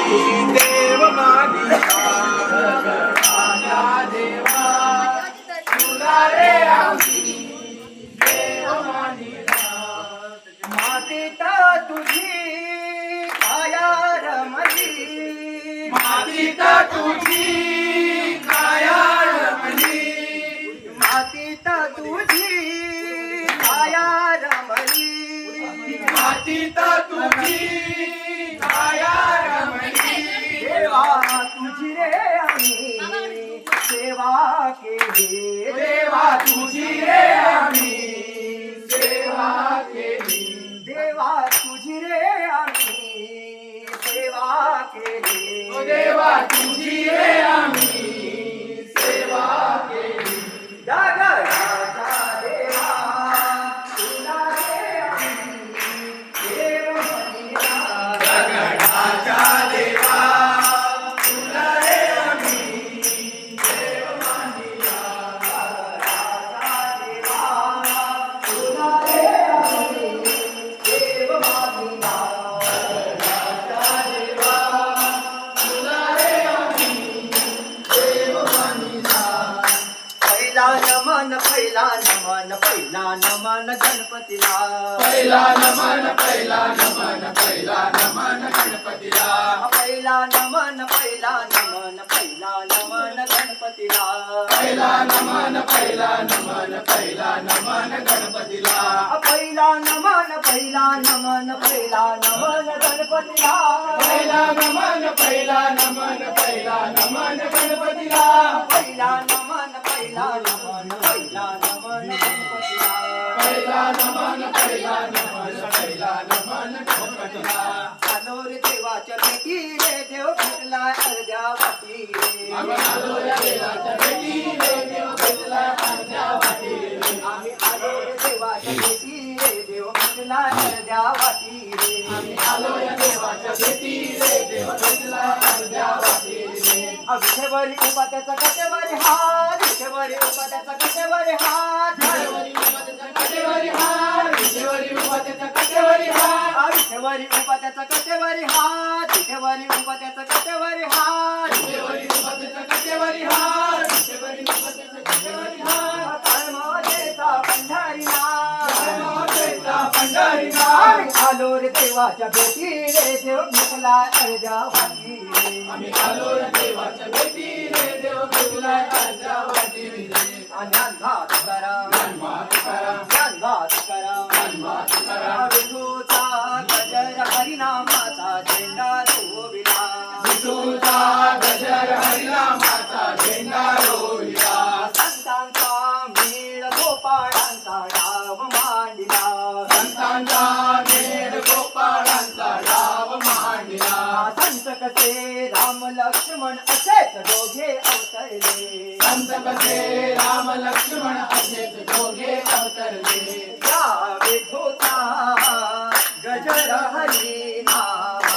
देव मानिला देवा तुला रे आम्ही देव मानिला मातीता तुझी काया रमली मातीता तुझी काया रमली मातीता तुझी काया रमली मातीता तुझी काया रमली देवा तुझी रे आम्ही सेवा केली देवा तुझी रे आम्ही सेवा केली देवा तुझी रे आम्ही सेवा केली देवा तुझी रे आम्ही सेवा केली दगडाचा देवा तुला रे आम्ही देव म्हणिला दगडाचा देवा तुला रे आम्ही देव मानिला दगडाचा देवा तुला रे आम्ही देव म्हणिला दगडाचा देवा तुला रे आम्ही देव मानिला पहिला नमन पहिला नमन पहिला नमन गणपतीला पहिला नमन पहिला नमन पहिला नमन गणपतीला पहिला नमन पहिला नमन पहिला नमन गणपतीला पहिला नमन पहिला नमन पहिला नमन गणपतीला पहिला नमन पहिला नमन पहिला नमन गणपतीला पहिला नमन पहिला नमन पहिला नमन गणपतीला पहिला नमन पहिला नमन पहिला नमन गणपतीला पहिला नमन पहिला नमन पहिला नमन गणपतीला आलो रे देवाच्या भेटी रे देव भेटला अर्ध्या वाटी रे आम्ही आलो या देवाच्या भेटी रे देव भेटला अर्ध्या वाटी रे आम्ही आलो रे देवाच्या भेटी रे देव भेटला अर्ध्या वाटी रे आम्ही आलो या देवाच्या भेटी रे देव भेटला अर्ध्या वाटी रे विठेवरी उभा त्याचा कटेवरी हात विठेवरी उभा त्याचा कटेवरी हात कटेवरी हार विठेवरी उभा त्याच्या कटेवरी हार विठेवरी उभा त्याचा कटेवरी हात विठेवरी उभा त्याचा कटेवरी हात विठेवरी उभा त्याच्या कटेवरी हार विठेवरी उभा त्याच्या कटेवरी हार कर्मादेचा पंढरीनाथ मातेचा पंढरीनाथ आम्ही आलो रे देवाच्या भेटी रे देव भेटला अर्ध्या वाटी रे आम्ही आलो या देवाच्या भेटी रे देव भेटला अर्ध्या वाटी रे ज्ञानघात करा धन्यवाद करा ज्ञानघात करा धन्यवाद करा विठूचा गजर हरिनामाचा झेंडा रोविला विठूचा गजर हरिनामाचा झेंडा रोविला संतांचा मेळ गोपाळांचा डाव मांडिला संतांचा मेळ गोपाळांचा डाव मांडला संत कसे राम लक्ष्मण असेच दोघे अवतरले संत कसे राम लक्ष्मण असेच दोघे अवतरले या विठूचा गजर हरिनामाचा